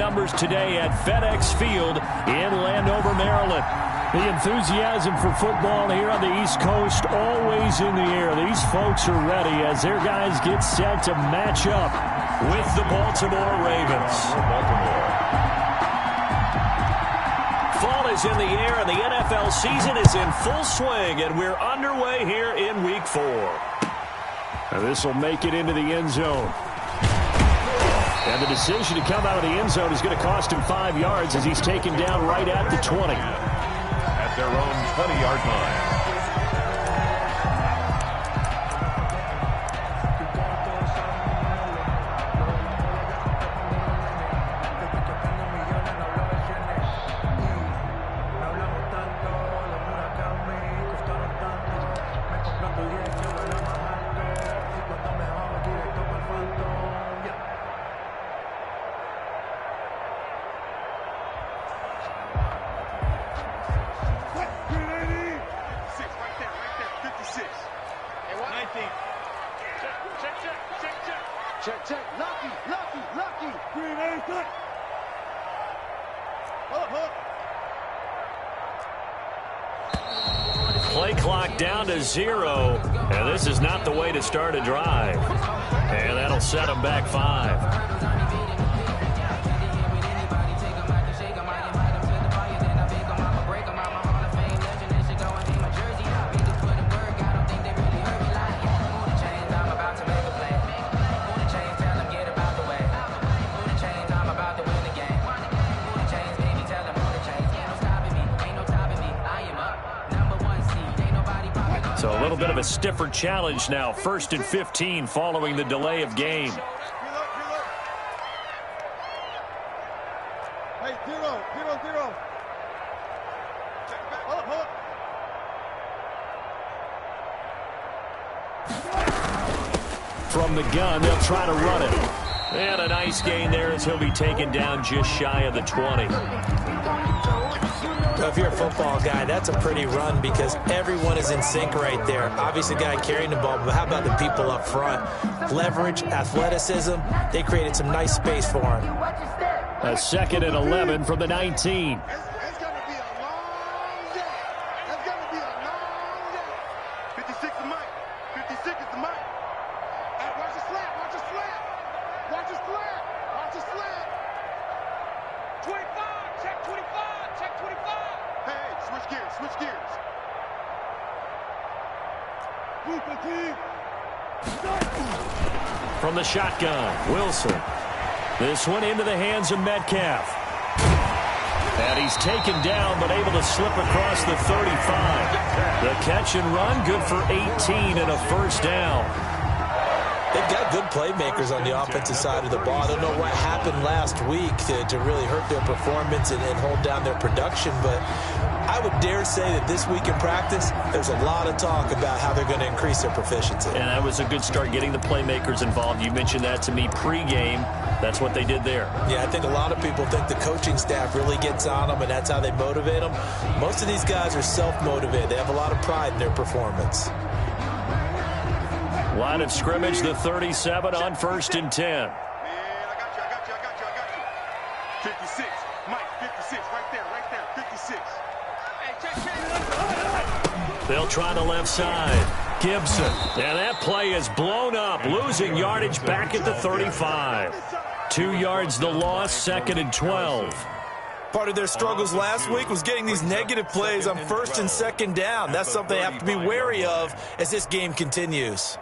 numbers today at FedEx Field in Landover, Maryland. The enthusiasm for football here on the East Coast always in the air. These folks are ready as their guys get set to match up with the Baltimore Ravens. Fall is in the air and the NFL season is in full swing, and we're underway here in Week 4. And this will make it into the end zone. And the decision to come out of the end zone is going to cost him 5 yards as he's taken down right at the 20. At their own 20-yard line. Play clock down to 0, and this is not the way to start a drive. And that'll set them back 5. So a little bit of a stiffer challenge now. 1st and 15 following the delay of game. Hey, 0, 0, 0. From the gun, they'll try to run it. And a nice gain there as he'll be taken down just shy of the 20. If you're a football guy, that's a pretty run because everyone is in sync right there. Obviously, the guy carrying the ball, but how about the people up front? Leverage, athleticism, they created some nice space for him. A 2nd and 11 from the 19. It's going to be a long day. It's going to be a long day. 56 is Mike. 56 is the Mike. Hey, watch the slant. Watch the slant. Watch the slant. Watch the slant. 25. Check 25. Check 25. Hey, switch gears. Switch gears. From the shotgun, Wilson. This one into the hands of Metcalf. And he's taken down, but able to slip across the 35. The catch and run, good for 18 and a first down. They've got good playmakers on the offensive side of the ball. I don't know what happened last week to really hurt their performance and hold down their production, but I would dare say that this week in practice, there's a lot of talk about how they're going to increase their proficiency. And that was a good start, getting the playmakers involved. You mentioned that to me pregame. That's what they did there. Yeah, I think a lot of people think the coaching staff really gets on them, and that's how they motivate them. Most of these guys are self-motivated. They have a lot of pride in their performance. Line of scrimmage, the 37 on 1st and 10. Man, I got you. 56. Mike, 56. Right there. 56. Hey, check. They'll try the left side. Gibson. And that play is blown up, losing yardage back at the 35. 2 yards the loss, 2nd and 12. Part of their struggles last week was getting these negative plays on 1st and 2nd down. That's something they have to be wary of as this game continues.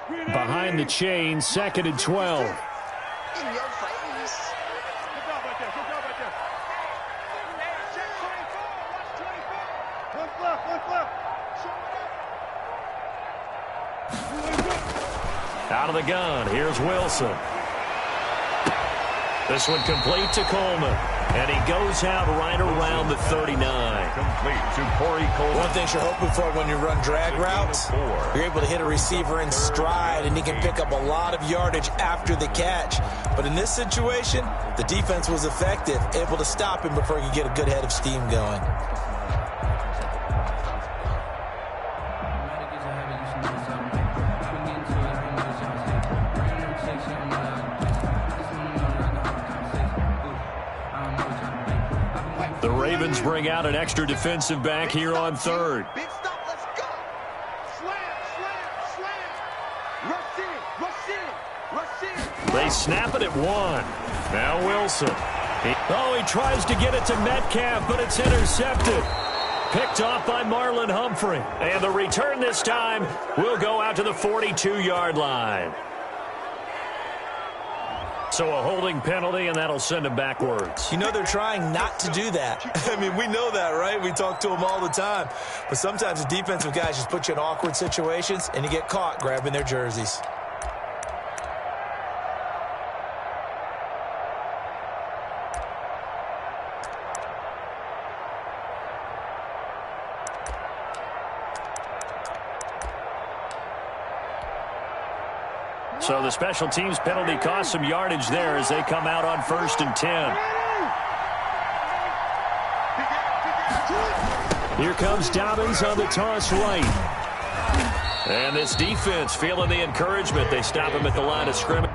Behind the chain, 2nd and 12. In your face. Good job right there. Good job right there. Check 24. Watch 24. One left. Out of the gun, here's Wilson. This one complete to Coleman. And he goes out right around the 39. Complete to Corey Coleman. One thing you're hoping for when you run drag routes, you're able to hit a receiver in stride, and he can pick up a lot of yardage after the catch. But in this situation, the defense was effective, able to stop him before he could get a good head of steam going. The Ravens bring out an extra defensive back here on third. Big stop, let's go. Slam, slam, slam. Rush in, rush in, rush in. They snap it at 1. Now Wilson. He tries to get it to Metcalf, but it's intercepted. Picked off by Marlon Humphrey. And the return this time will go out to the 42-yard line. So a holding penalty, and that'll send him backwards. You know they're trying not to do that. I mean, we know that, right? We talk to them all the time. But sometimes the defensive guys just put you in awkward situations, and you get caught grabbing their jerseys. So the special teams penalty cost some yardage there as they come out on 1st and 10. Here comes Dobbins on the toss right. And this defense feeling the encouragement. They stop him at the line of scrimmage.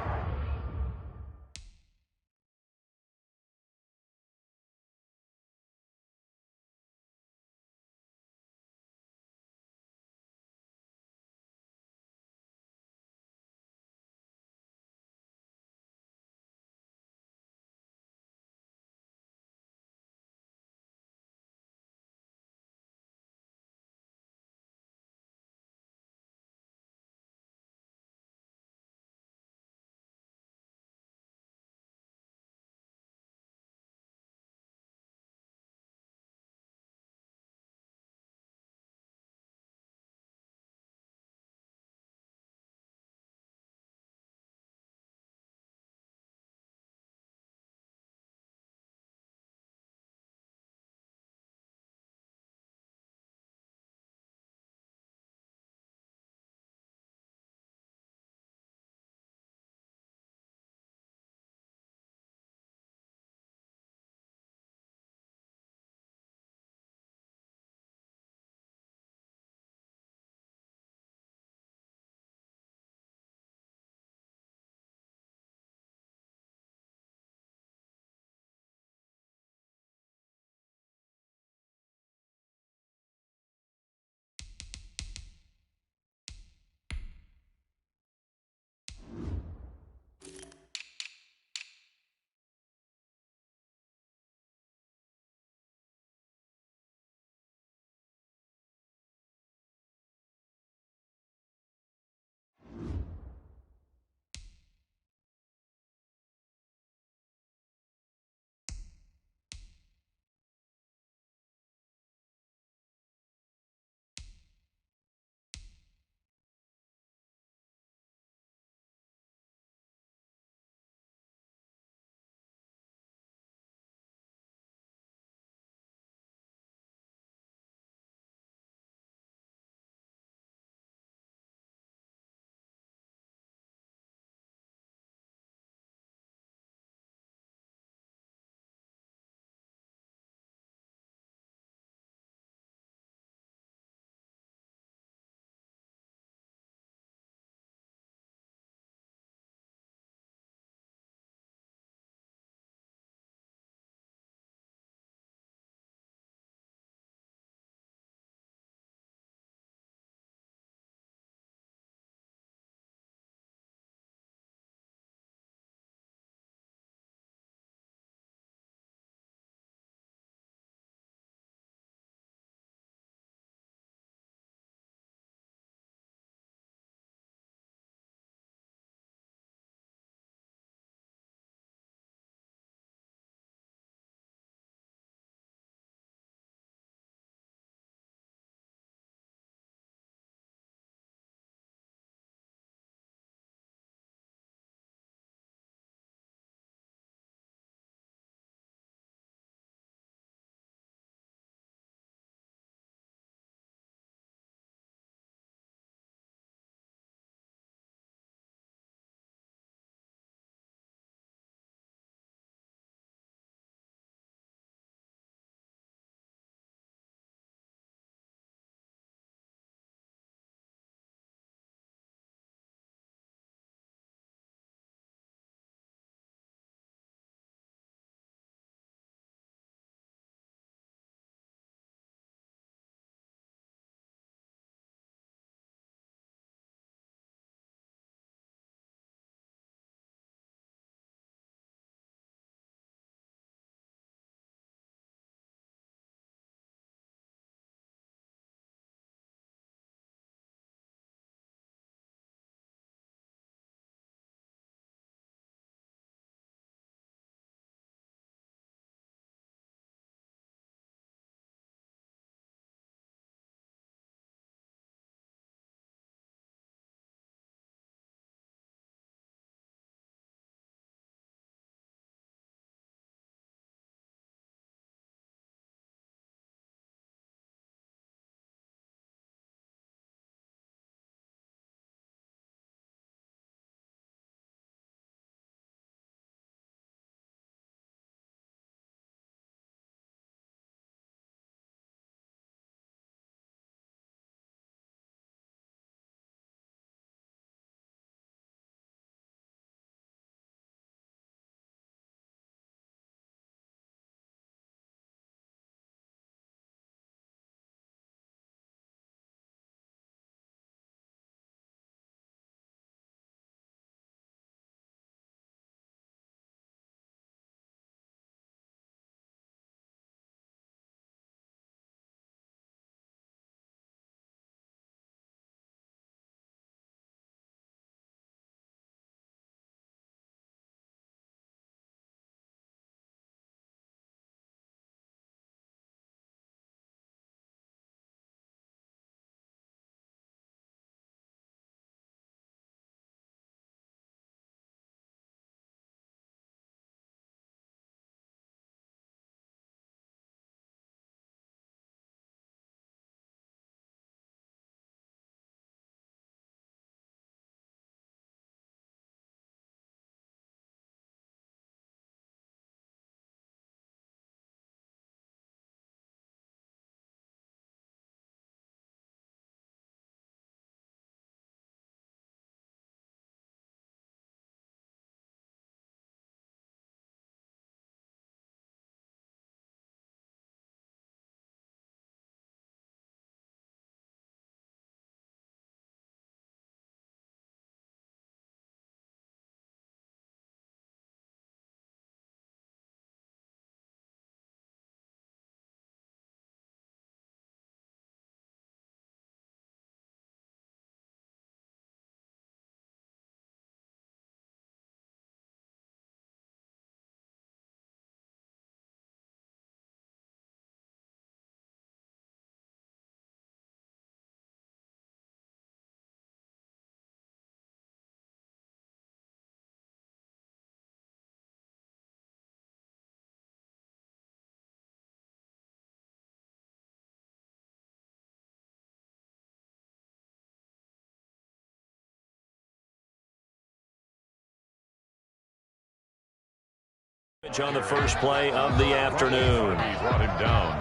On the first play of the afternoon. He brought him down.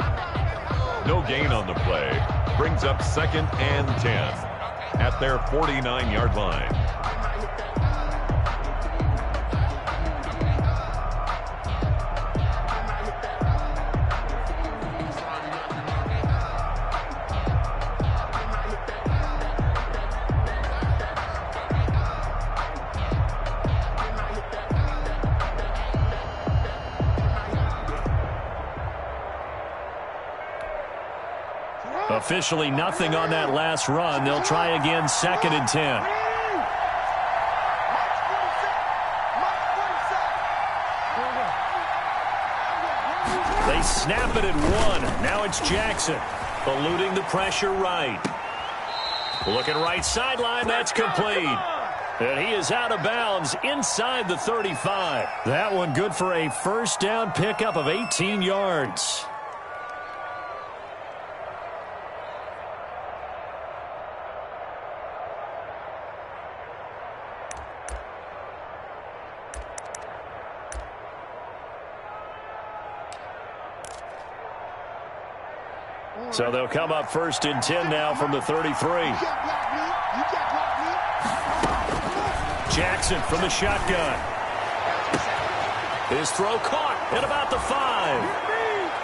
No gain on the play. Brings up 2nd and 10 at their 49-yard line. Officially nothing on that last run. They'll try again, 2nd and 10. They snap it at 1. Now it's Jackson, eluding the pressure right. Looking right sideline, that's complete. And he is out of bounds inside the 35. That one good for a first down pickup of 18 yards. So they'll come up 1st and 10 now from the 33. Jackson from the shotgun. His throw caught at about the 5.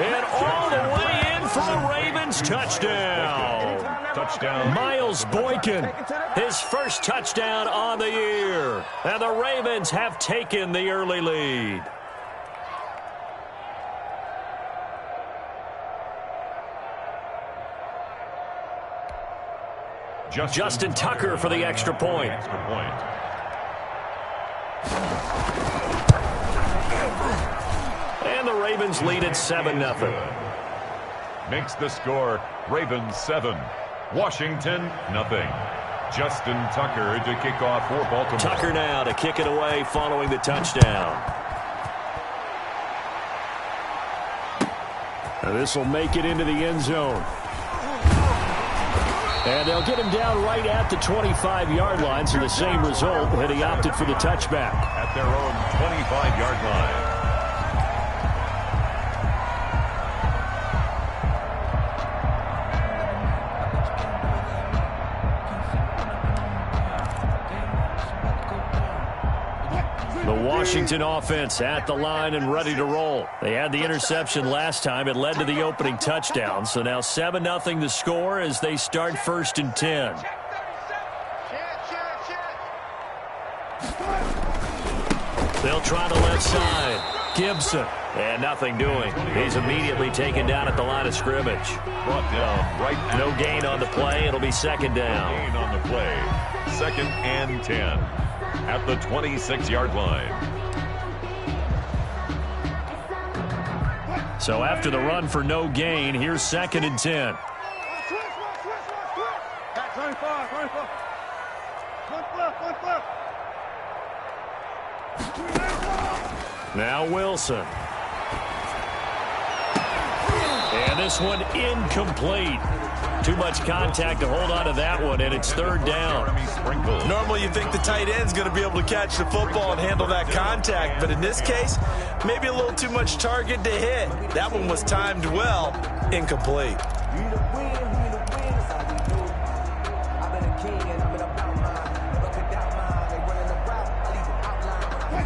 And all the way in for the Ravens touchdown. Miles Boykin, his first touchdown on the year. And the Ravens have taken the early lead. Justin Tucker for the extra point. And the Ravens lead at 7-0. Makes the score Ravens 7, Washington nothing. Justin Tucker to kick off for Baltimore. Tucker now to kick it away following the touchdown. Now this will make it into the end zone. And they'll get him down right at the 25-yard line, so the same result, and he opted for the touchback. At their own 25-yard line. The Washington offense at the line and ready to roll. They had the interception last time. It led to the opening touchdown. So now 7-0 the score as they start 1st and 10. They'll try the left side. Gibson. And nothing doing. He's immediately taken down at the line of scrimmage. Brought down right. No gain on the play. It'll be 2nd down. No gain on the play. 2nd and 10. At the 26-yard line. So after the run for no gain, here's 2nd and 10. Now Wilson. And this one incomplete. Too much contact to hold on to that one, and it's 3rd down. Normally you think the tight end's going to be able to catch the football and handle that contact, but in this case, maybe a little too much target to hit. That one was timed well, incomplete.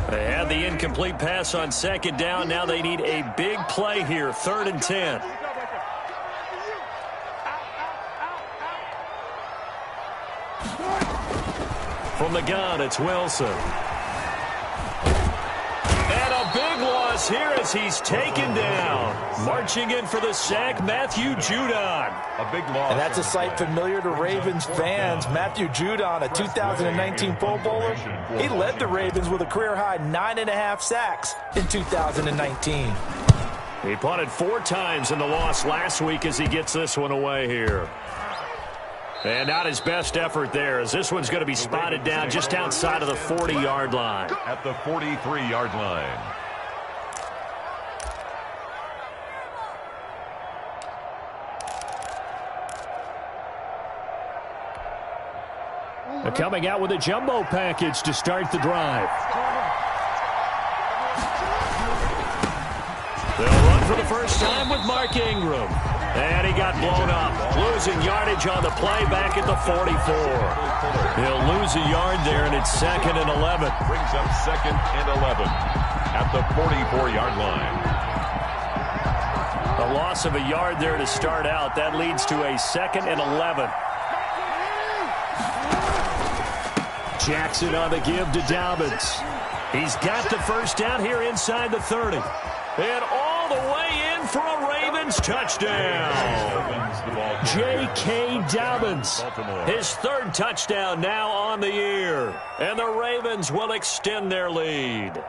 They had the incomplete pass on 2nd down. Now they need a big play here, 3rd and 10. From the gun, it's Wilson. And a big loss here as he's taken down. Marching in for the sack, Matthew Judon. A big loss. And that's a sight familiar to Ravens fans. Matthew Judon, a 2019 Pro Bowler. He led the Ravens with a career-high 9.5 sacks in 2019. He punted 4 times in the loss last week as he gets this one away here. And not his best effort there, as this one's going to be spotted down just outside of the 40-yard line. At the 43-yard line. They're coming out with a jumbo package to start the drive. They'll run for the first time with Mark Ingram. And he got blown up, losing yardage on the play back at the 44. He'll lose a yard there, and it's 2nd and 11. Brings up 2nd and 11 at the 44-yard line. A loss of a yard there to start out. That leads to a 2nd and 11. Jackson on the give to Dobbins. He's got the first down here inside the 30. And all the way in for a Ravens touchdown. J.K. Dobbins, his 3rd touchdown now on the year. And the Ravens will extend their lead.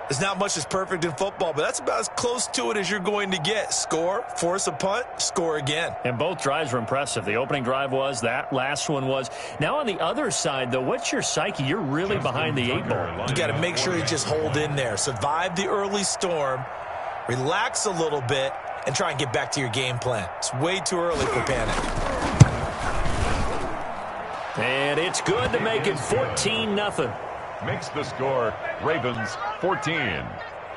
There's not much that's perfect in football, but that's about as close to it as you're going to get. Score, force a punt, score again. And both drives were impressive. The opening drive was, that last one was. Now on the other side, though, what's your psyche? You're really behind the 8 ball. You got to make sure you just hold in there. Survive the early storm, relax a little bit, and try and get back to your game plan. It's way too early for panic. And it's good to make it 14-0. Makes the score Ravens 14,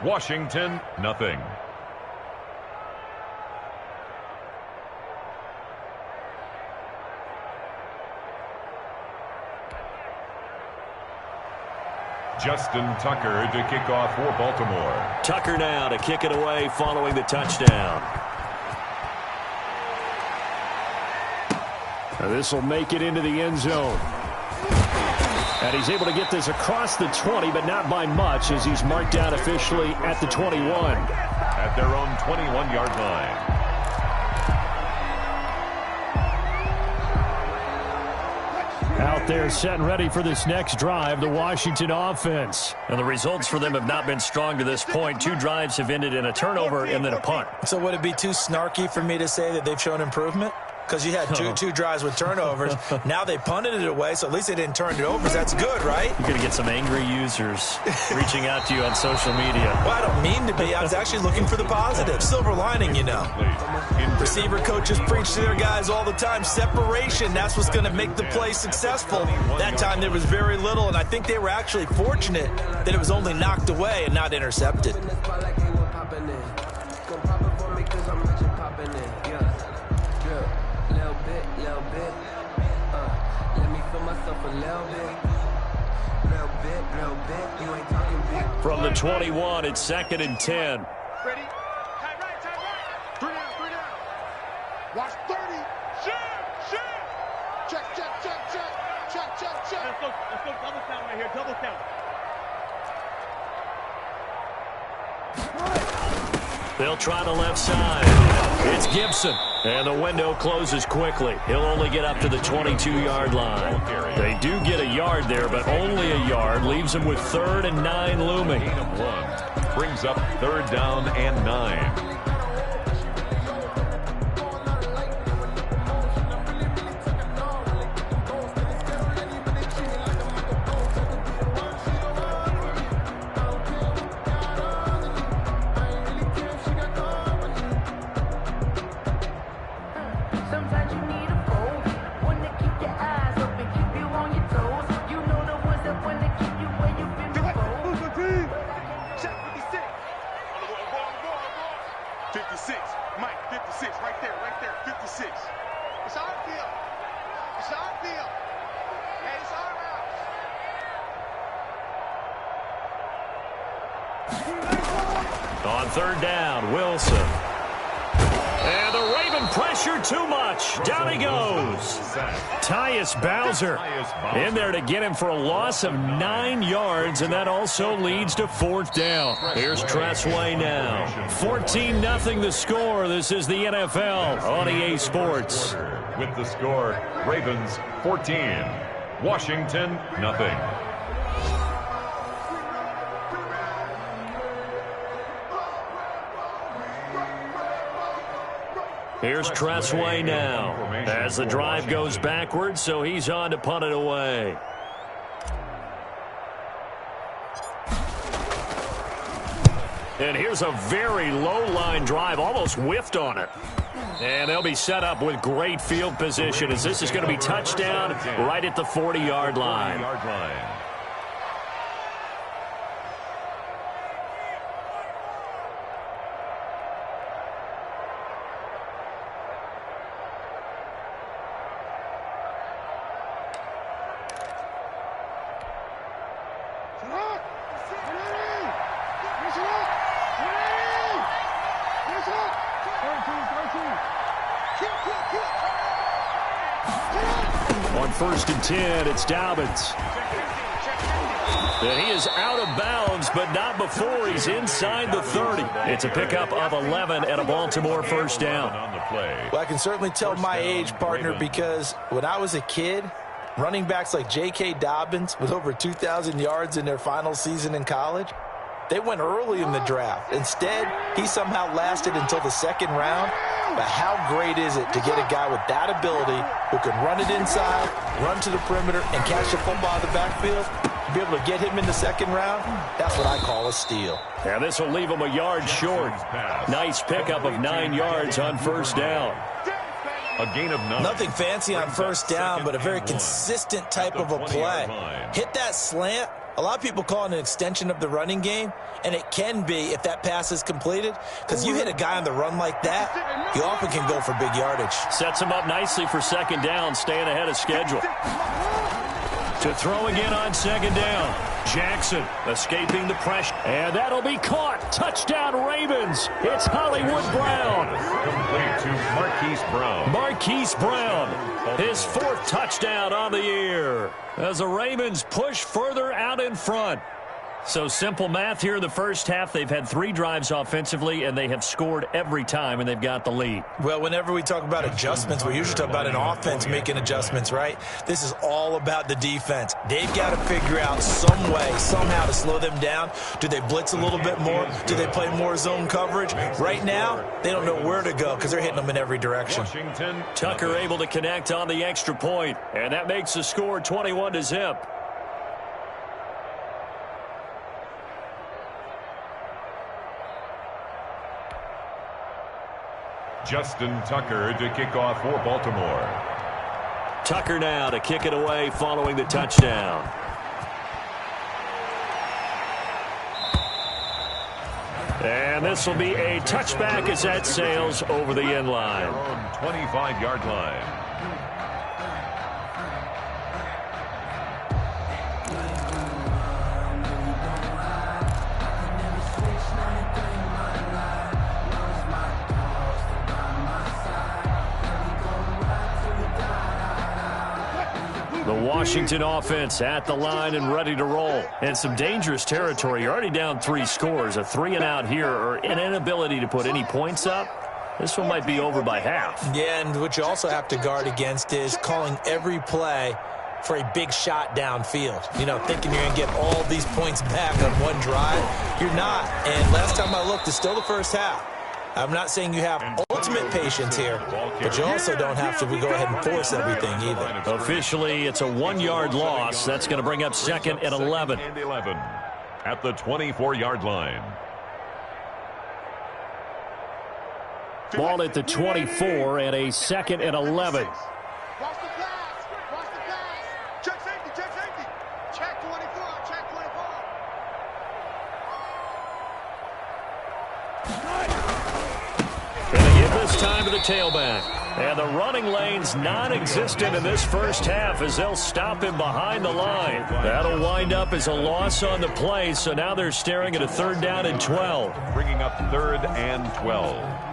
Washington nothing. Justin Tucker to kick off for Baltimore. Tucker now to kick it away following the touchdown. This will make it into the end zone. And he's able to get this across the 20, but not by much, as he's marked out officially at the 21. At their own 21-yard line. Out there set and ready for this next drive, the Washington offense. And the results for them have not been strong to this point. 2 drives have ended in a turnover and then a punt. So would it be too snarky for me to say that they've shown improvement? Because you had two drives with turnovers. Now they punted it away, so at least they didn't turn it over. That's good, right? You're going to get some angry users reaching out to you on social media. Well, I don't mean to be. I was actually looking for the positive. Silver lining, you know. Receiver coaches preach to their guys all the time. Separation, that's what's going to make the play successful. That time there was very little, and I think they were actually fortunate that it was only knocked away and not intercepted. From the 21, it's 2nd and 10. Ready? Time right. 3 down. Watch 30. Shoot. Check. Let's go double count right here. Double count. They'll try the left side. It's Gibson. And the window closes quickly. He'll only get up to the 22-yard line. They do get a yard there, but only a yard. Leaves them with 3rd and 9 looming. Brings up 3rd down and 9. On 3rd down, Wilson. And the Raven pressure too much. Down he goes. Tyus Bowser in there to get him for a loss of 9 yards, and that also leads to 4th down. Here's Tressway now. 14-0 the score. This is the NFL on EA Sports. With the score, Ravens 14, Washington nothing. Here's Tressway now as the drive goes backwards, so he's on to punt it away. And here's a very low-line drive, almost whiffed on it. And they'll be set up with great field position as this is going to be touchdown right at the 40-yard line. On 1st and 10, it's Dobbins. And he is out of bounds, but not before he's inside the 30. It's a pickup of 11 and a Baltimore first down. Well, I can certainly tell my age, partner, because when I was a kid, running backs like J.K. Dobbins with over 2,000 yards in their final season in college, they went early in the draft. Instead, he somehow lasted until the 2nd round. But how great is it to get a guy with that ability who can run it inside, run to the perimeter, and catch the football out of the backfield? To be able to get him in the 2nd round, that's what I call a steal. And this will leave him a yard short. Nice pickup of 9 yards on 1st down. A gain of 9. Nothing fancy on 1st down, but a very consistent type of a play. Hit that slant. A lot of people call it an extension of the running game, and it can be if that pass is completed, because you hit a guy on the run like that, you often can go for big yardage. Sets him up nicely for 2nd down, staying ahead of schedule. To throw again on 2nd down. Jackson escaping the pressure. And that'll be caught. Touchdown Ravens. It's Hollywood Brown. Complete to Marquise Brown. Marquise Brown. His 4th touchdown on the year. As the Ravens push further out in front. So simple math here in the first half. They've had 3 drives offensively, and they have scored every time, and they've got the lead. Well, whenever we talk about adjustments, we usually talk about an offense making adjustments, right? This is all about the defense. They've got to figure out some way, somehow to slow them down. Do they blitz a little bit more? Do they play more zone coverage? Right now, they don't know where to go because they're hitting them in every direction. Tucker able to connect on the extra point, and that makes the score 21-0. Justin Tucker to kick off for Baltimore. Tucker now to kick it away following the touchdown. And this will be a touchback as that sails over the end line. 25-yard line. The Washington offense at the line and ready to roll. And some dangerous territory. You're already down 3 scores. A 3-and-out here or an inability to put any points up. This one might be over by half. Yeah, and what you also have to guard against is calling every play for a big shot downfield. You know, thinking you're going to get all these points back on one drive. You're not. And last time I looked, it's still the first half. I'm not saying you have ultimate patience here, but you also don't have to go ahead and force everything either. Officially, it's a 1-yard loss. That's going to bring up 2nd and 11. At the 24-yard line. Ball at the 24 and a 2nd and 11. Watch the pass. Watch the pass. Check safety. Check safety. Check 24. Check 24. And they give this time to the tailback. And the running lane's non-existent in this first half as they'll stop him behind the line. That'll wind up as a loss on the play, so now they're staring at a 3rd down and 12. Bringing up 3rd and 12.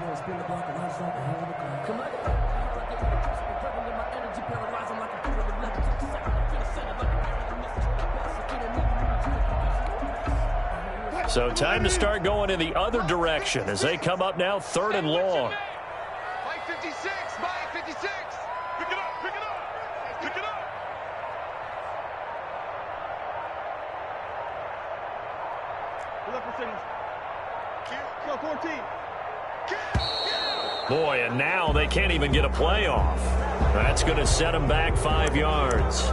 So time to start going in the other direction as they come up now 3rd and long. Mike 56. Mike 56. Pick it up. Pick it up. Pick it up. Pull up for 14. Boy, and now they can't even get a play off. That's going to set them back 5 yards.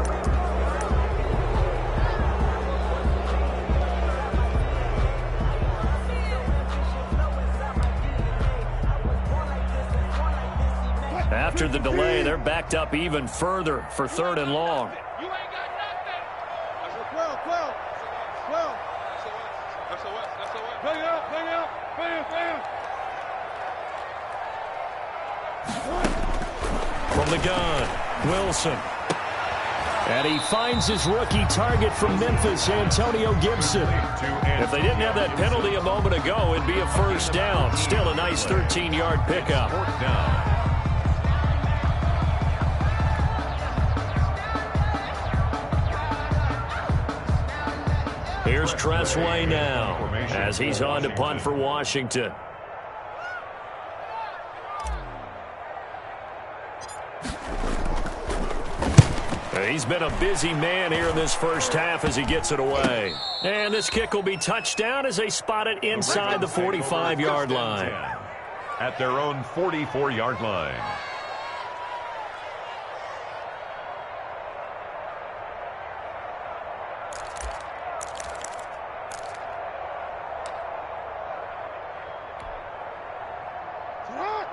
After the delay, they're backed up even further for 3rd and long. You ain't got nothing. 12. That's a what? Bring it up. Bam. From the gun, Wilson. And he finds his rookie target from Memphis, Antonio Gibson. If they didn't have that penalty a moment ago, it'd be a 1st down. Still a nice 13-yard pickup. 4th down. Here's Tressway now as he's on to punt for Washington. He's been a busy man here in this first half as he gets it away. And this kick will be touchdown as they spot it inside the 45-yard line. At their own 44-yard line.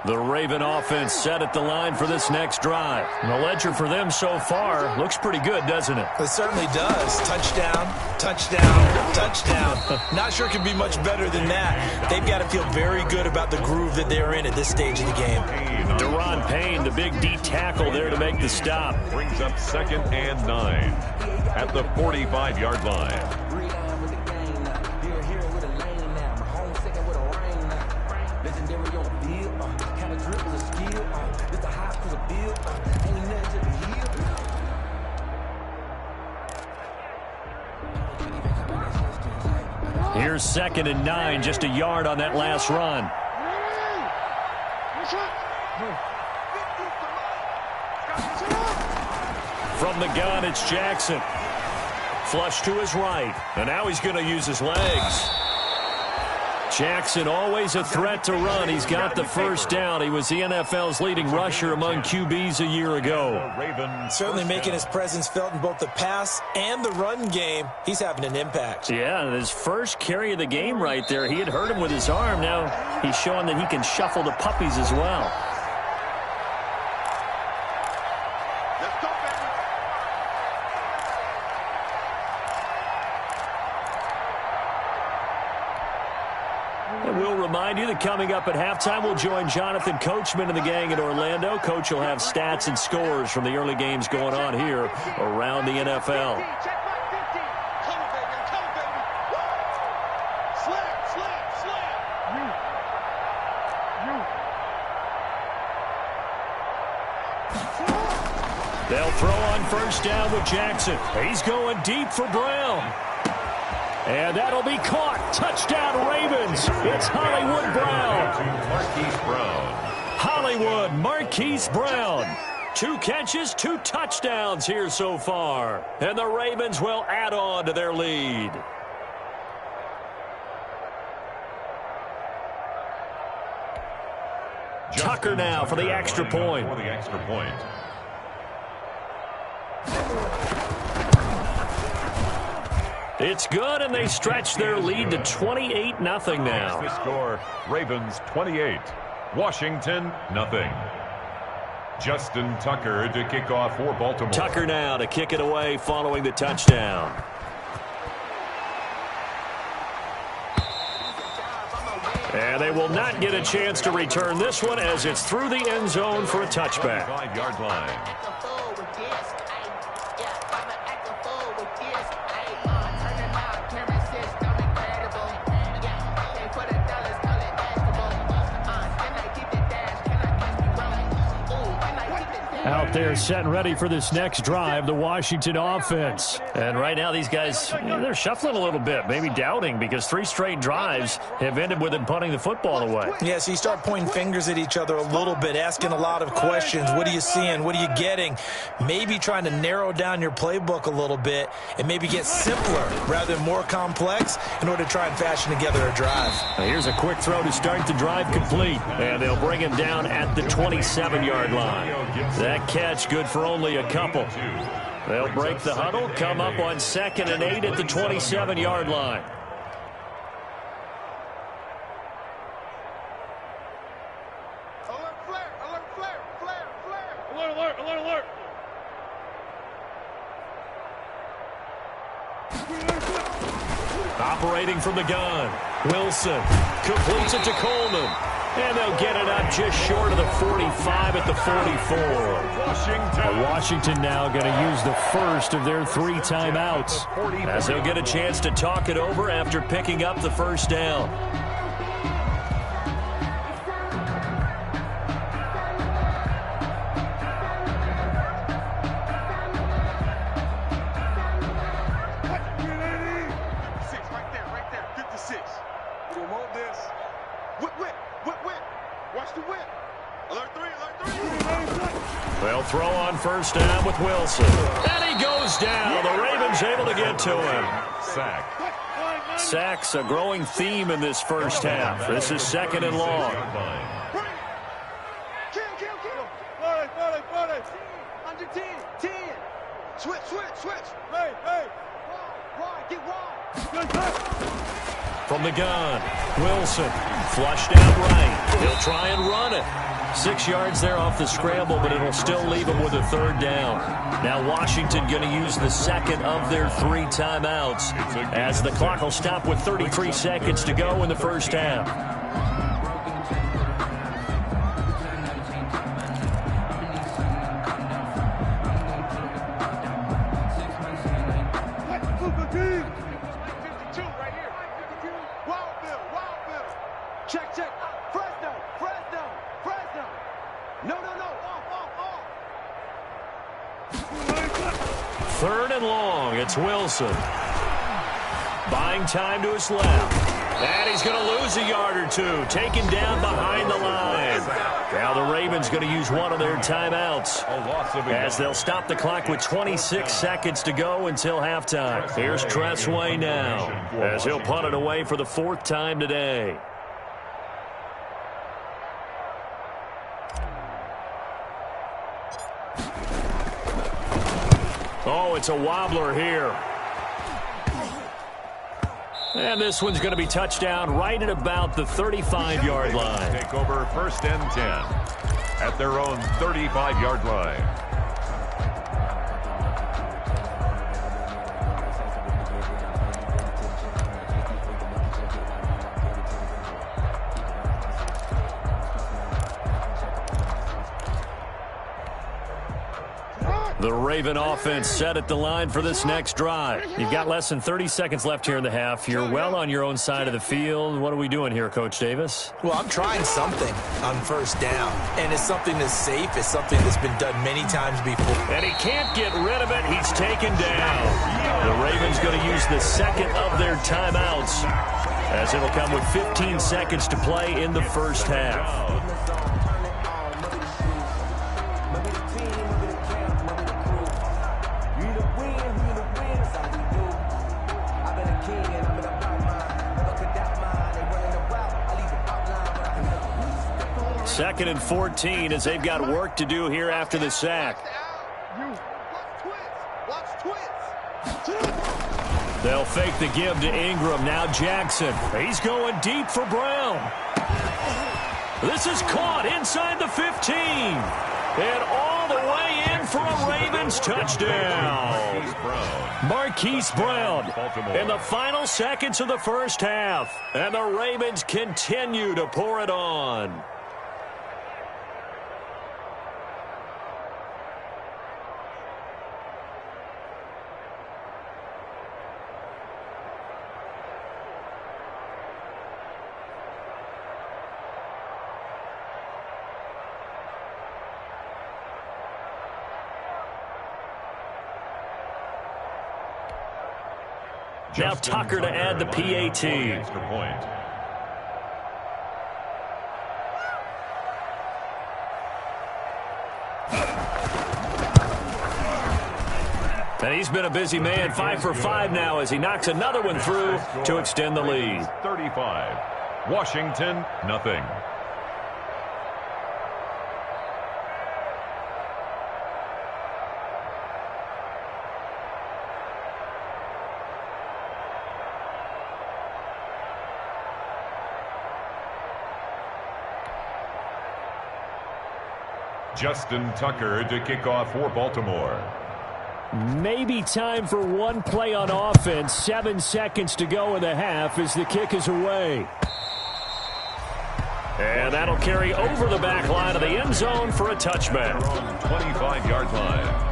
The Raven offense set at the line for this next drive. And the ledger for them so far looks pretty good, doesn't it? It certainly does. Touchdown, touchdown, touchdown. Not sure it can be much better than that. They've got to feel very good about the groove that they're in at this stage of the game. Deron Payne, the big D tackle there to make the stop. Brings up 2nd and 9 at the 45-yard line. Here's 2nd and 9, just a yard on that last run. From the gun, it's Jackson. Flush to his right, and now he's going to use his legs. Jackson, always a threat to run. He's got the first down. He was the NFL's leading rusher among QBs a year ago. Certainly making his presence felt in both the pass and the run game. He's having an impact. Yeah, his first carry of the game right there. He had hurt him with his arm. Now he's showing that he can shuffle the puppies as well. Remind you that coming up at halftime, we'll join Jonathan Coachman and the gang in Orlando. Coach will have stats and scores from the early games going on here around the NFL. They'll throw on first down with Jackson. He's going deep for Brown. And that'll be caught. Touchdown, Ravens. It's Hollywood Brown. Hollywood Marquise Brown. 2 catches, 2 touchdowns here so far. And the Ravens will add on to their lead. Tucker now for the extra point. It's good, and they stretch their lead to 28-0 now. The score, Ravens 28, Washington 0. Justin Tucker to kick off for Baltimore. Tucker now to kick it away following the touchdown. And they will not get a chance to return this one as it's through the end zone for a touchback. 5-yard line. Out there set and ready for this next drive, the Washington offense. And right now these guys, they're shuffling a little bit, maybe doubting, because 3 straight drives have ended with them punting the football away. Yeah, so you start pointing fingers at each other a little bit, asking a lot of questions. What are you seeing? What are you getting? Maybe trying to narrow down your playbook a little bit and maybe get simpler rather than more complex in order to try and fashion together a drive. Now here's a quick throw to start the drive complete, and they'll bring him down at the 27-yard line. That catch good for only a couple. They'll break the huddle, come up on 2nd and 8 at the 27-yard line. Alert, flare, alert, flare, flare, flare. Alert, alert, alert, alert. Operating from the gun, Wilson completes it to Coleman. And they'll get it up just short of the 45 at the 44. Washington now going to use the first of their 3 timeouts, as they'll get a chance to talk it over after picking up the first down. They'll throw on first down with Wilson. And he goes down. The Ravens able to get to him. Sack. Sacks a growing theme in this first half. This is 2nd and long. Under 10. 10. Switch. Hey. Wide. Get wide. From the gun, Wilson flushed out right. He'll try and run it. 6 yards there off the scramble, but it'll still leave him with a 3rd down. Now Washington going to use the 2nd of their 3 timeouts as the clock will stop with 33 seconds to go in the first half. Check. Fresno. 3rd and long. It's Wilson. Buying time to his left. And he's going to lose a yard or 2. Taken down behind the line. Now the Ravens going to use one of their timeouts as they'll stop the clock with 26 seconds to go until halftime. Here's Tressway now as he'll punt it away for the 4th time today. Oh, it's a wobbler here. And this one's going to be touchdown right at about the 35-yard line. Take over 1st and 10 at their own 35-yard line. The Raven offense set at the line for this next drive. You've got less than 30 seconds left here in the half. You're well on your own side of the field. What are we doing here, Coach Davis? Well, I'm trying something on first down, and it's something that's safe. It's something that's been done many times before. And he can't get rid of it. He's taken down. The Ravens going to use the 2nd of their timeouts as it'll come with 15 seconds to play in the first half. Second and 14 as they've got work to do here after the sack. They'll fake the give to Ingram. Now Jackson. He's going deep for Brown. This is caught inside the 15. And all the way in for a Ravens touchdown. Marquise Brown in the final seconds of the first half. And the Ravens continue to pour it on. Now Tucker to add the PAT. And he's been a busy man, 5 for 5 now as he knocks another one through to extend the lead. 35. Washington, nothing. Justin Tucker to kick off for Baltimore. Maybe time for one play on offense. 7 seconds to go in the half as the kick is away. And that'll carry over the back line of the end zone for a touchback. 25-yard line.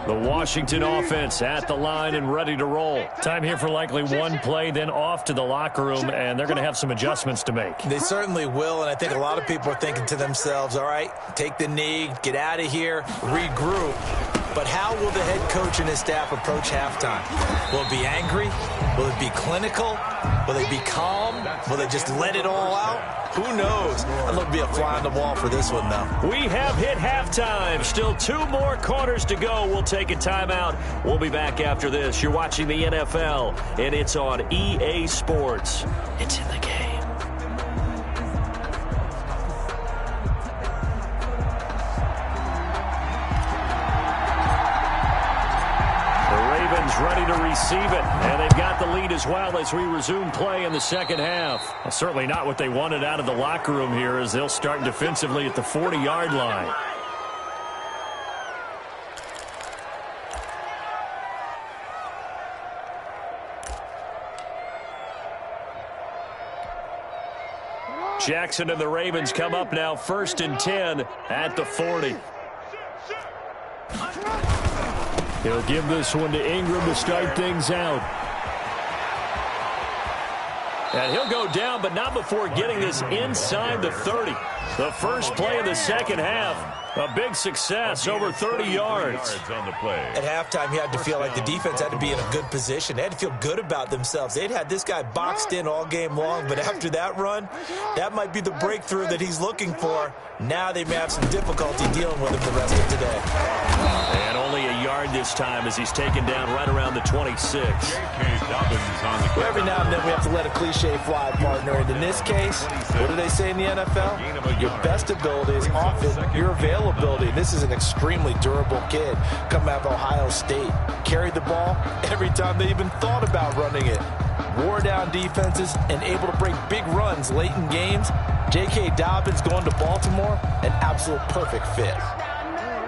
The Washington offense at the line and ready to roll. Time here for likely one play, then off to the locker room, and they're going to have some adjustments to make. They certainly will, and I think a lot of people are thinking to themselves, all right, take the knee, get out of here, regroup. But how will the head coach and his staff approach halftime? Will it be angry? Will it be clinical? Will it be calm? Will they just let it all out? Who knows? I'd love to be a fly on the wall for this one, though. We have hit halftime. Still 2 more quarters to go. We'll take a timeout. We'll be back after this. You're watching the NFL, and it's on EA Sports. It's in the game. Ready to receive it, and they've got the lead as well as we resume play in the second half. Well, certainly not what they wanted out of the locker room here, as they'll start defensively at the 40-yard line. Jackson and the Ravens come up now 1st and 10 at the 40. He'll give this one to Ingram to start things out. And he'll go down, but not before getting this inside the 30. The first play of the second half. A big success, over 30 yards. At halftime, you had to feel like the defense had to be in a good position. They had to feel good about themselves. They'd had this guy boxed in all game long, but after that run, that might be the breakthrough that he's looking for. Now they may have some difficulty dealing with him the rest of today. And only a yard this time as he's taken down right around the 26. Well, every now and then we have to let a cliche fly, partner. And in this case, what do they say in the NFL? Your best ability is often your availability. And this is an extremely durable kid coming out of Ohio State. Carried the ball every time they even thought about running it. Wore down defenses and able to break big runs late in games. J.K. Dobbins going to Baltimore, an absolute perfect fit.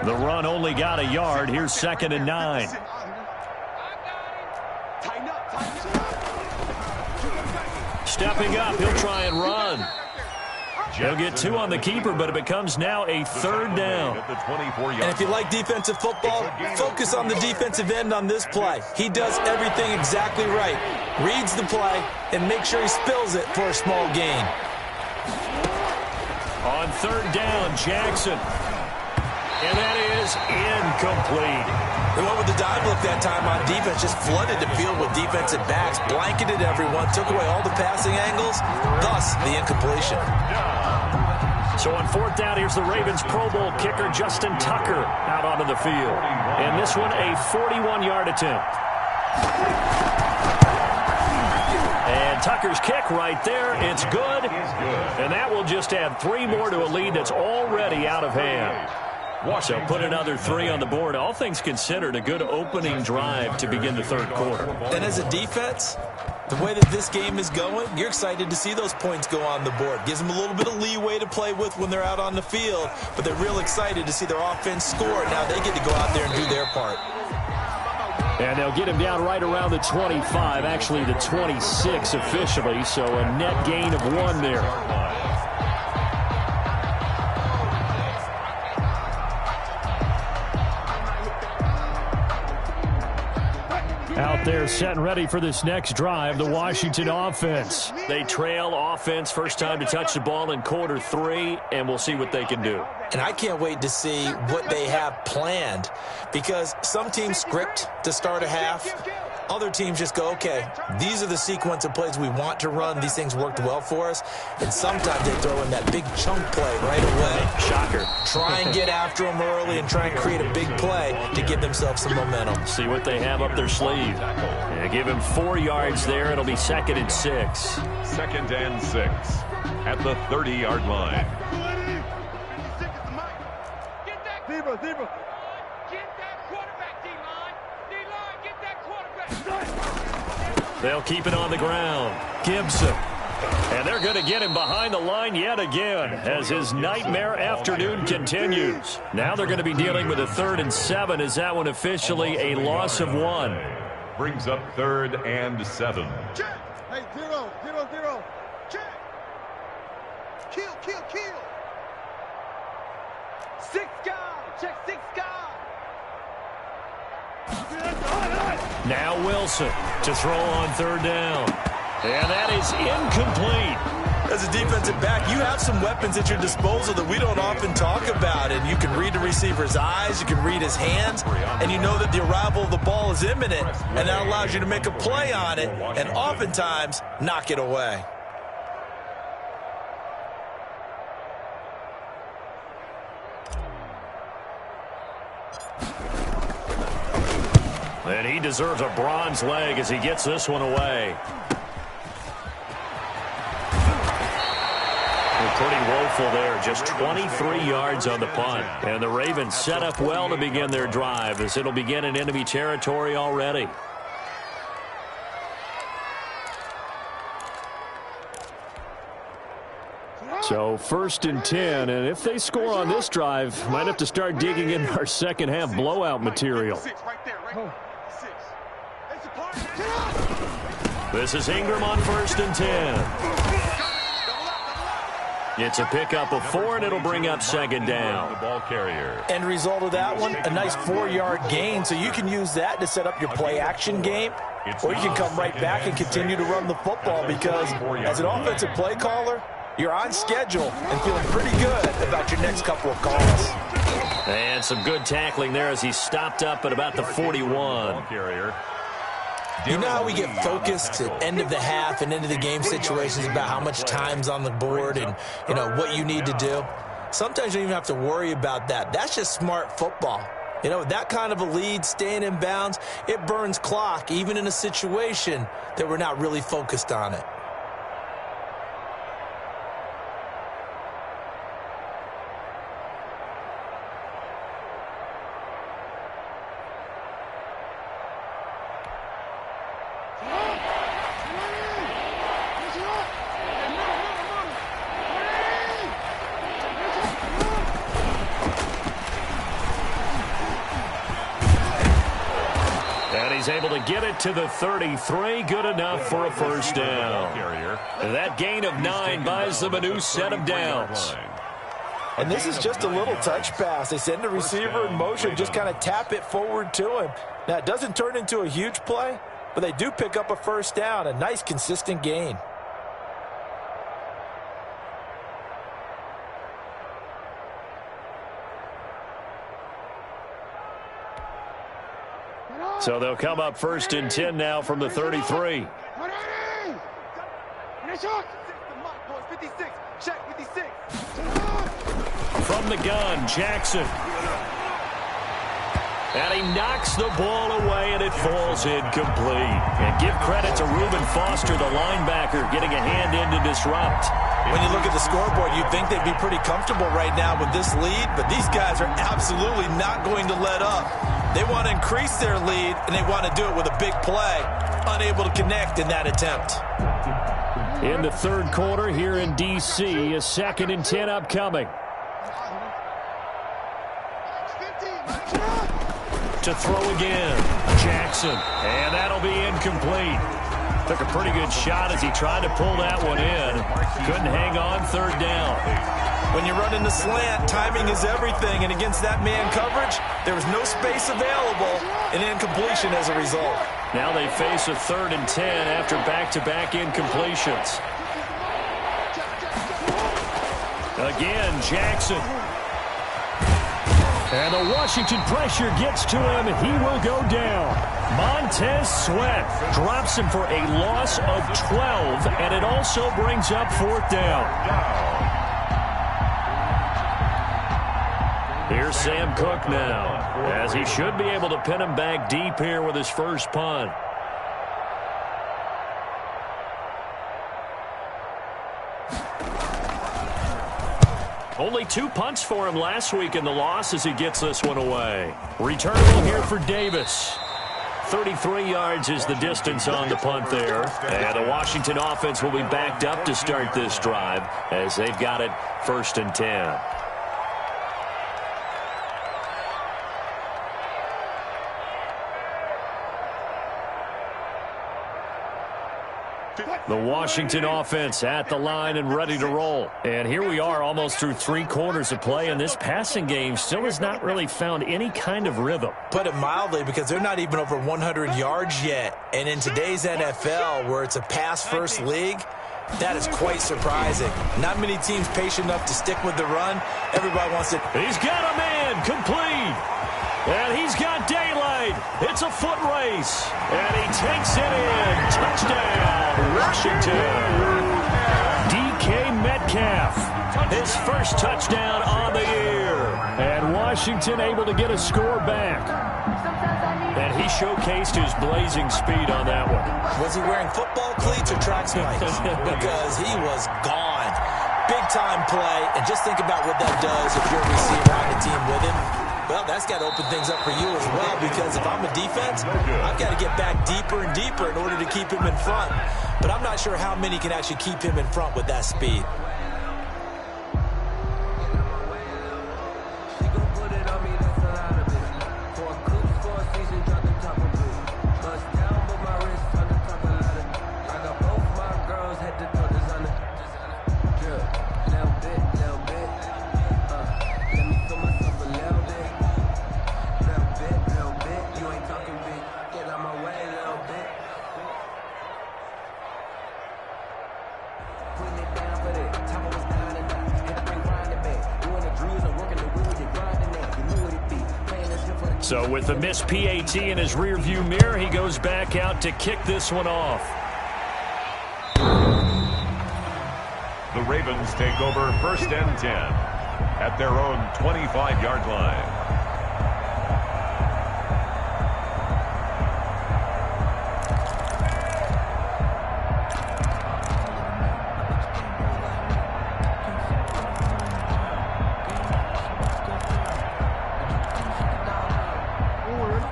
The run only got a yard. Here's 2nd and 9. Stepping up, he'll try and run. He'll get 2 on the keeper, but it becomes now a 3rd down. And if you like defensive football, focus on the defensive end on this play. He does everything exactly right. Reads the play and makes sure he spills it for a small gain. On 3rd down, Jackson. And that is incomplete. They went with the dive look that time on defense, just flooded the field with defensive backs, blanketed everyone, took away all the passing angles, thus the incompletion. So on 4th down, here's the Ravens Pro Bowl kicker Justin Tucker out onto the field. And this one a 41-yard attempt. And Tucker's kick right there, it's good. And that will just add 3 more to a lead that's already out of hand. So put another 3 on the board. All things considered, a good opening drive to begin the 3rd quarter. And as a defense, the way that this game is going, you're excited to see those points go on the board. Gives them a little bit of leeway to play with when they're out on the field, but they're real excited to see their offense score. Now they get to go out there and do their part. And they'll get him down right around the 25, actually the 26 officially, so a net gain of 1 there. Out there set and ready for this next drive, the Washington offense. They trail offense, first time to touch the ball in quarter 3, and we'll see what they can do. And I can't wait to see what they have planned, because some teams script to start a half. Other teams just go, okay, these are the sequence of plays we want to run. These things worked well for us. And sometimes they throw in that big chunk play right away. Shocker. Try and get after them early and try and create a big play to give themselves some momentum. See what they have up their sleeve. Yeah, give him 4 yards there. It'll be 2nd and 6. 2nd and 6 at the 30-yard line. Zebra. Get that quarterback, D-line. D-line, get that quarterback. They'll keep it on the ground. Gibson. And they're going to get him behind the line yet again as his nightmare afternoon continues. Now they're going to be dealing with a 3rd and 7. Is that one officially a loss of 1? Brings up 3rd and 7. Check. Hey, 0. Check. Kill. 6 guys. Check 6 guys. Now Wilson to throw on 3rd down. And that is incomplete. As a defensive back, you have some weapons at your disposal that we don't often talk about. And you can read the receiver's eyes, you can read his hands, and you know that the arrival of the ball is imminent. And that allows you to make a play on it and oftentimes knock it away. And he deserves a bronze leg as he gets this one away. Pretty woeful there, just 23 yards on the punt. And the Ravens set up well to begin their drive as it'll begin in enemy territory already. So 1st and 10, and if they score on this drive, might have to start digging in our second half blowout material. This is Ingram on 1st and 10. It's a pickup of 4, and it'll bring up 2nd down. The ball carrier. End result of that one, a nice 4-yard gain, so you can use that to set up your play-action game, or you can come right back and continue to run the football because as an offensive play caller, you're on schedule and feeling pretty good about your next couple of calls. And some good tackling there as he stopped up at about the 41. Ball carrier. You know how we get focused at end of the half and into the game situations about how much time's on the board and, you know, what you need to do? Sometimes you don't even have to worry about that. That's just smart football. You know, with that kind of a lead, staying in bounds, it burns clock, even in a situation that we're not really focused on it. He's able to get it to the 33. Good enough for a 1st down. That gain of 9 buys them a new set of downs. And this is just a little touch pass. They send the receiver in motion, just kind of tap it forward to him. Now, it doesn't turn into a huge play, but they do pick up a 1st down, a nice, consistent gain. So they'll come up 1st and 10 now from the 33. From the gun, Jackson. And he knocks the ball away, and it falls incomplete. And give credit to Reuben Foster, the linebacker, getting a hand in to disrupt. When you look at the scoreboard, you'd think they'd be pretty comfortable right now with this lead, but these guys are absolutely not going to let up. They want to increase their lead, and they want to do it with a big play. Unable to connect in that attempt. In the 3rd quarter here in D.C., a 2nd and 10 upcoming. To throw again, Jackson, and that'll be incomplete. Took a pretty good shot as he tried to pull that one in. Couldn't hang on 3rd down. When you run in the slant, timing is everything, and against that man coverage, there was no space available, and incompletion as a result. Now they face a 3rd and 10 after back-to-back incompletions. Again, Jackson. And the Washington pressure gets to him. He will go down. Montez Sweat drops him for a loss of 12, and it also brings up 4th down. Here's Sam Cook now, as he should be able to pin him back deep here with his first punt. Only 2 punts for him last week in the loss as he gets this one away. Returnable here for Davis. 33 yards is the distance on the punt there. And the Washington offense will be backed up to start this drive as they've got it 1st and 10. The Washington offense at the line and ready to roll. And here we are almost through 3 quarters of play, and this passing game still has not really found any kind of rhythm. Put it mildly, because they're not even over 100 yards yet. And in today's NFL, where it's a pass-first league, that is quite surprising. Not many teams patient enough to stick with the run. Everybody wants it. He's got a man complete. And he's got daylight. It's a foot race. And he takes it in. Touchdown, Washington. DK Metcalf His first touchdown on the year. And Washington able to get a score back. And he showcased his blazing speed on that one. Was he wearing football cleats or track spikes? Because he was gone. Big-time play. And just think about what that does if you're a receiver on the team with him. Well, that's got to open things up for you as well, because if I'm a defense, I've got to get back deeper and deeper in order to keep him in front. But I'm not sure how many can actually keep him in front with that speed. So with the missed PAT in his rearview mirror, he goes back out to kick this one off. The Ravens take over 1st and 10 at their own 25-yard line.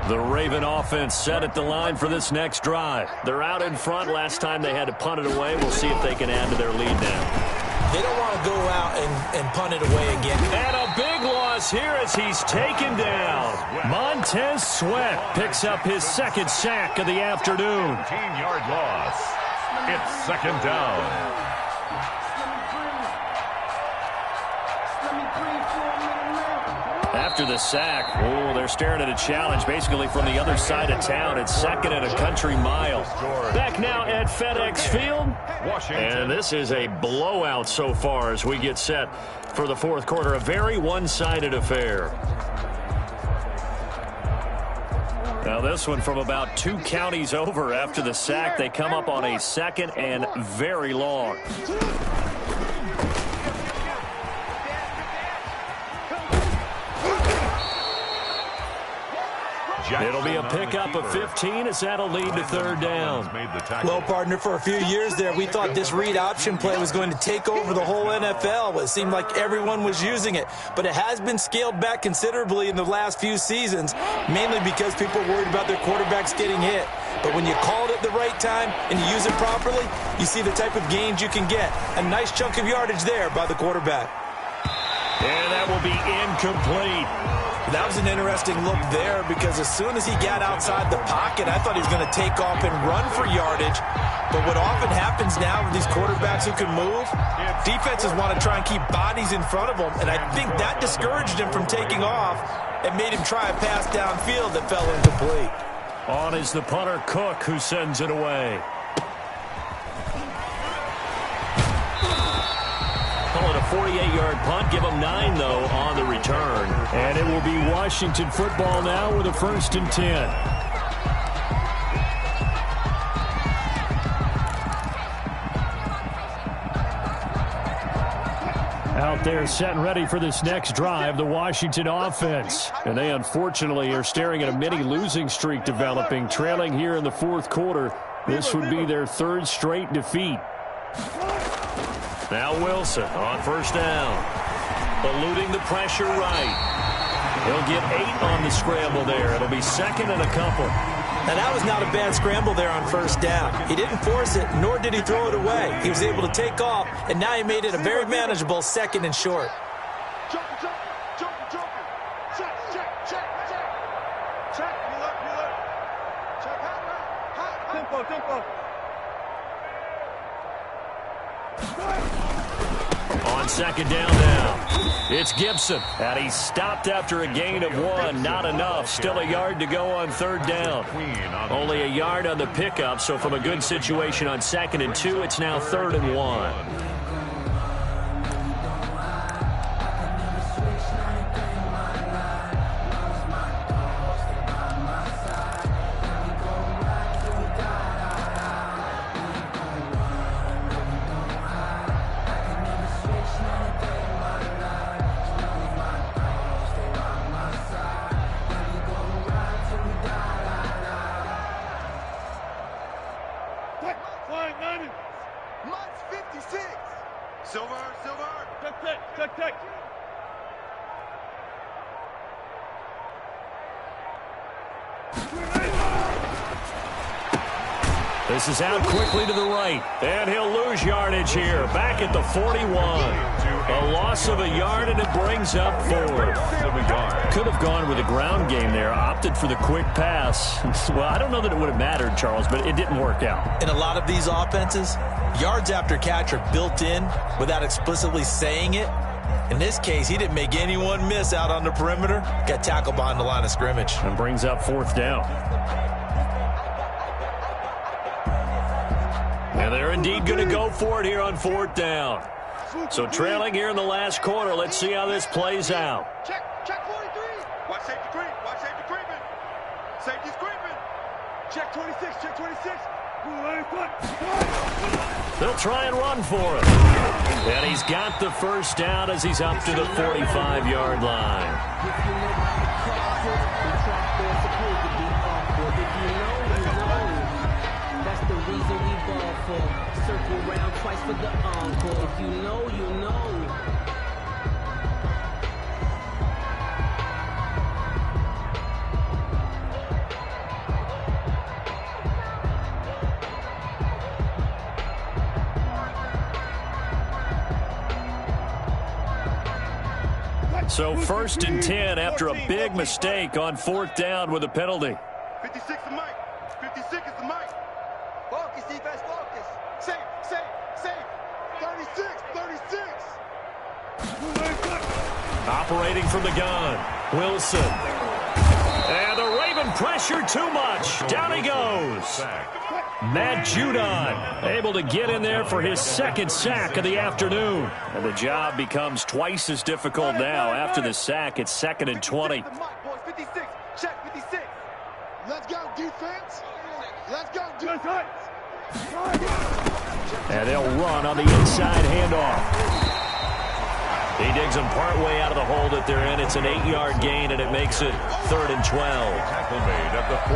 The Raven offense set at the line for this next drive. They're out in front. Last time they had to punt it away. We'll see if they can add to their lead now. They don't want to go out and punt it away again. And a big loss here as he's taken down. Montez Sweat picks up his second sack of the afternoon. 15-yard loss. It's 2nd down. After the sack, they're staring at a challenge basically from the other side of town. It's 2nd and a country mile. Back now at FedEx Field. And this is a blowout so far as we get set for the 4th quarter. A very one-sided affair. Now this one from about 2 counties over after the sack. They come up on a 2nd and very long. It'll be a pickup of 15 as that'll lead to 3rd down. Well, partner, for a few years there, we thought this read option play was going to take over the whole NFL. It seemed like everyone was using it, but it has been scaled back considerably in the last few seasons, mainly because people are worried about their quarterbacks getting hit. But when you call it at the right time and you use it properly, you see the type of gains you can get. A nice chunk of yardage there by the quarterback. And that will be incomplete. That was an interesting look there because as soon as he got outside the pocket, I thought he was going to take off and run for yardage. But what often happens now with these quarterbacks who can move, defenses want to try and keep bodies in front of them, and I think that discouraged him from taking off and made him try a pass downfield that fell incomplete. On is the punter, Cook, who sends it away. Call it a 48-yard punt. Give them 9, though, on the return. And it will be Washington football now with a 1st and 10. Out there set and ready for this next drive, the Washington offense. And they unfortunately are staring at a mini losing streak developing, trailing here in the 4th quarter. This would be their 3rd straight defeat. Now Wilson on 1st down. Eluding the pressure right. He'll get 8 on the scramble there. It'll be 2nd and a couple. Now, that was not a bad scramble there on 1st down. He didn't force it, nor did he throw it away. He was able to take off, and now he made it a very manageable 2nd and short. Check. Pull up. Check high. Tempo. On 2nd down now, it's Gibson. And he's stopped after a gain of 1. Not enough. Still a yard to go on 3rd down. Only a yard on the pickup, so from a good situation on 2nd and 2, it's now 3rd and 1. This is out quickly to the right, and he'll lose yardage here. Back at the 41. A loss of a yard, and it brings up 4. Could have gone with a ground game there, opted for the quick pass. Well, I don't know that it would have mattered, Charles, but it didn't work out. In a lot of these offenses, yards after catch are built in without explicitly saying it. In this case, he didn't make anyone miss out on the perimeter. Got tackled behind the line of scrimmage. And brings up 4th down. And they're indeed going to go for it here on 4th down. So trailing here in the last quarter. Let's see how this plays out. Check 43. Watch safety creep. Watch safety creeping. Safety's creeping. Check 26. Check 26. They'll try and run for it. And he's got the first down as he's up to the 45-yard line. That's the reason we ball for. Circle round twice for the encore. If you know, you know. So 1st and 10 after a big mistake on 4th down with a penalty. 56 is Mike. 56 is the Mike. Focus, defense, focus. Safe. 36. Operating from the gun, Wilson. And the Raven pressure too much. Down he goes. Matt Judon able to get in there for his 2nd sack of the afternoon. And the job becomes twice as difficult now. After the sack, it's 2nd and 20. 56. Check 56. Let's go, defense. Let's go, defense. And they'll run on the inside handoff. He digs them partway out of the hole that they're in. It's an 8-yard gain, and it makes it 3rd and 12.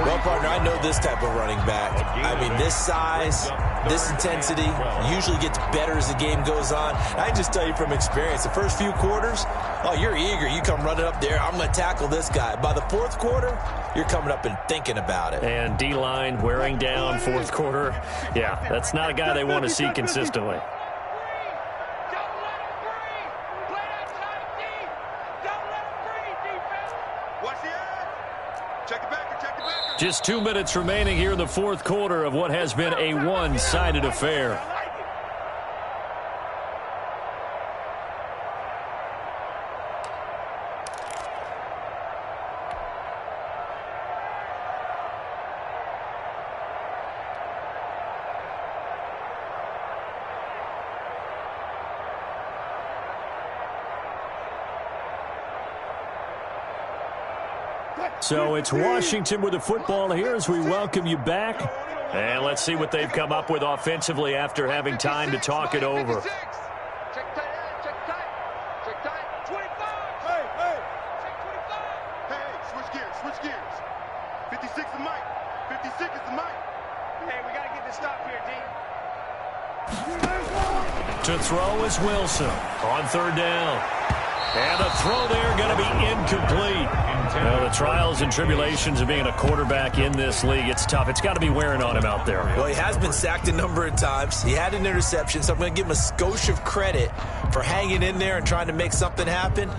Well, partner, I know this type of running back. I mean, this size, this intensity usually gets better as the game goes on. I can just tell you from experience, the first few quarters, oh, you're eager. You come running up there, I'm going to tackle this guy. By the 4th quarter, you're coming up and thinking about it. And D-line wearing down 4th quarter. Yeah, that's not a guy they want to see consistently. Just 2 minutes remaining here in the 4th quarter of what has been a one-sided affair. So it's Washington with the football here as we welcome you back. And let's see what they've come up with offensively after having time to talk it over. Check tight end. Check tight. Check tight. 25. Hey. Check 25. Hey, switch gears. 56 is Mike. 56 is the Mike. Hey, we got to get this stop here, D. To throw is Wilson on 3rd down. And the throw there going to be incomplete. The trials and tribulations of being a quarterback in this league, it's tough. It's got to be wearing on him out there. Well, he has been sacked a number of times. He had an interception, so I'm going to give him a skosh of credit for hanging in there and trying to make something happen,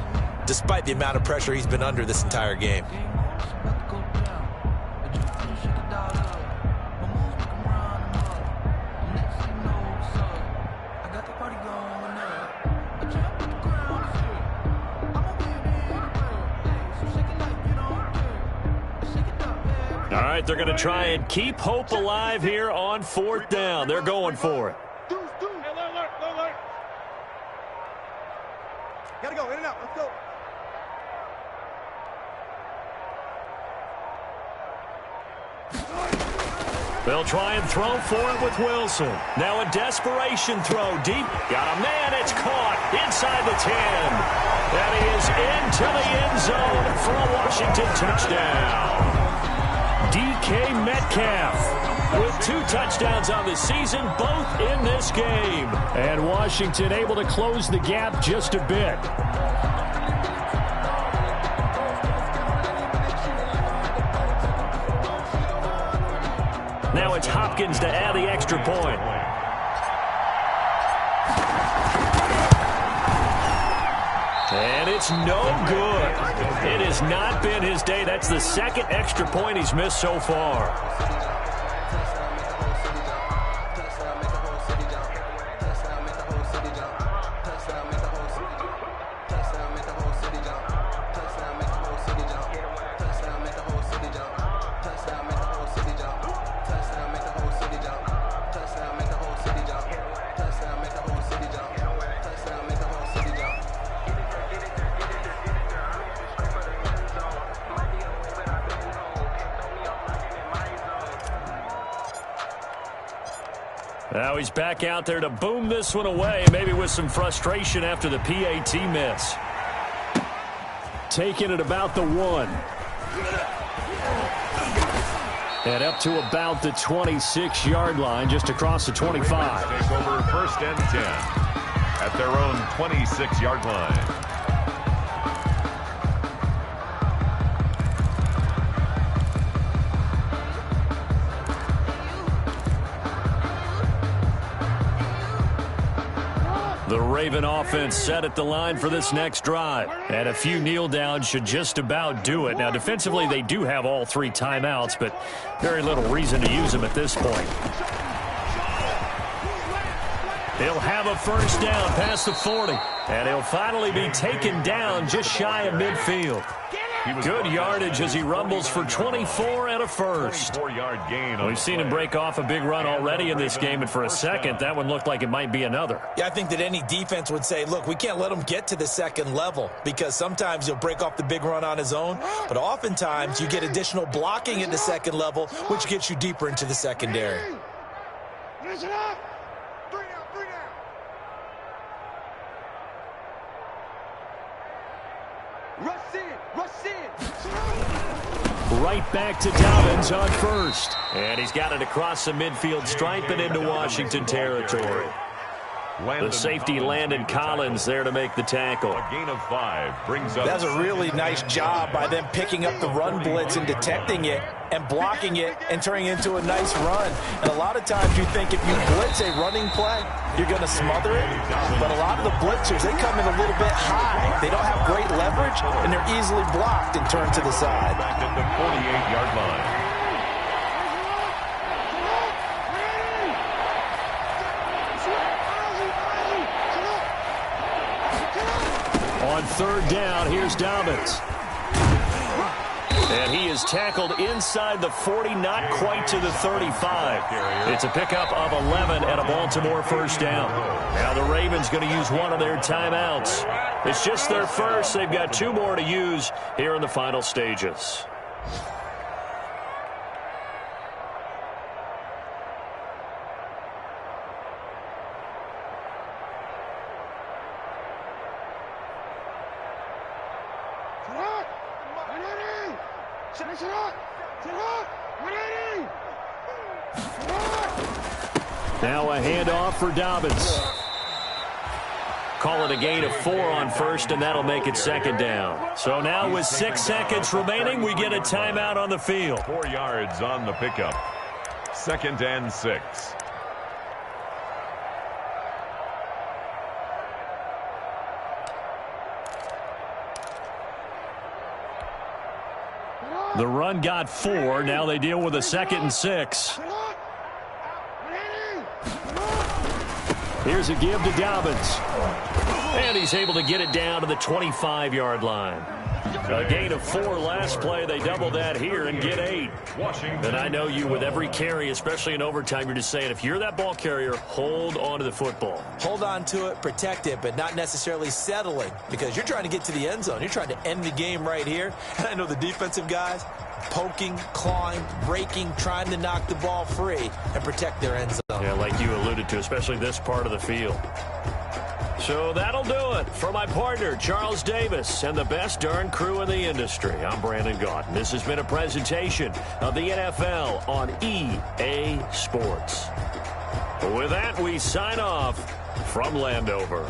despite the amount of pressure he's been under this entire game. All right, they're going to try and keep hope alive here on 4th down. They're going for it. Hey, alert. Gotta go, in and out. Let's go. They'll try and throw for it with Wilson. Now a desperation throw deep. Got a man. It's caught inside the 10. And he is into the end zone for a Washington touchdown. DK Metcalf with 2 touchdowns on the season, both in this game. And Washington able to close the gap just a bit. Now it's Hopkins to add the extra point. And it's no good. It has not been his day. That's the second extra point he's missed so far. Now he's back out there to boom this one away, maybe with some frustration after the PAT miss. Taking it about the 1. And up to about the 26-yard line, just across the 25. Take over 1st and 10 at their own 26-yard line. The Raven offense set at the line for this next drive. And a few kneel downs should just about do it. Now, defensively, they do have all 3 timeouts, but very little reason to use them at this point. He'll have a first down past the 40. And he'll finally be taken down just shy of midfield. Good yardage as he rumbles for 24 and a first. 24-yard gain. We've seen him break off a big run already in this game, and for a second, that one looked like it might be another. Yeah, I think that any defense would say, look, we can't let him get to the second level because sometimes he'll break off the big run on his own, but oftentimes you get additional blocking at the second level, which gets you deeper into the secondary. Listen up. 3 down, 3 down. Rush in, rush in. Right back to Dobbins on first. And he's got it across the midfield stripe and into Washington territory. The safety Landon Collins there to make the tackle. A gain of 5 brings up. That's a really nice job by them picking up the run blitz and detecting it and blocking it and turning it into a nice run. And a lot of times you think if you blitz a running play, you're going to smother it. But a lot of the blitzers, they come in a little bit high. They don't have great leverage, and they're easily blocked and turned to the side. Back at the 48-yard line. On 3rd down, here's Dobbins. And he is tackled inside the 40, not quite to the 35. It's a pickup of 11 and a Baltimore first down. Now the Ravens going to use one of their timeouts. It's just their first. They've got 2 more to use here in the final stages. Now a handoff for Dobbins. Call it a gain of 4 on first, and that'll make it 2nd down. So now with 6 seconds remaining, we get a timeout on the field. 4 yards on the pickup. 2nd and 6. The run got 4. Now they deal with a 2nd and 6. Here's a give to Dobbins. And he's able to get it down to the 25-yard line. A gain of 4 last play. They double that here and get 8. And I know you with every carry, especially in overtime, you're just saying if you're that ball carrier, hold on to the football. Hold on to it, protect it, but not necessarily settling because you're trying to get to the end zone. You're trying to end the game right here. And I know the defensive guys poking, clawing, breaking, trying to knock the ball free and protect their end zone. Yeah, like you alluded to, especially this part of the field. So that'll do it. For my partner, Charles Davis, and the best darn crew in the industry, I'm Brandon Gaunt. This has been a presentation of the NFL on EA Sports. With that, we sign off from Landover.